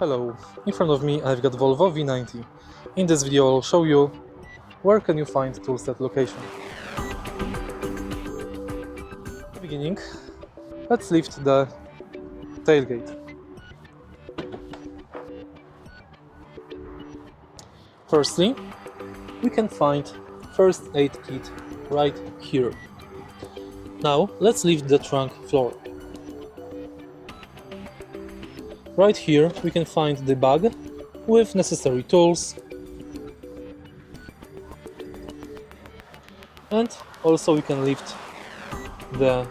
Hello, in front of me I've got Volvo V90. In this video I'll show you where can you find Toolset location. In the beginning, let's lift the tailgate. Firstly, we can find first aid kit right here. Now let's lift the trunk floor. Right here we can find the bag with necessary tools, and also we can lift the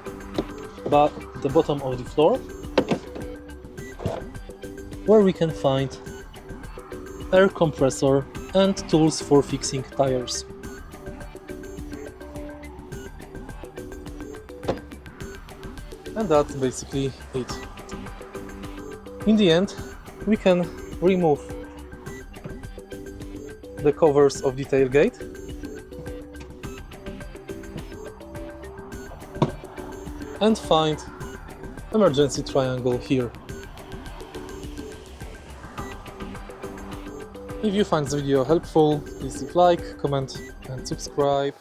bottom of the floor, where we can find air compressor and tools for fixing tires. And that's basically it. In the end, we can remove the covers of the tailgate and find emergency triangle here. If you find this video helpful, please leave like, comment and subscribe.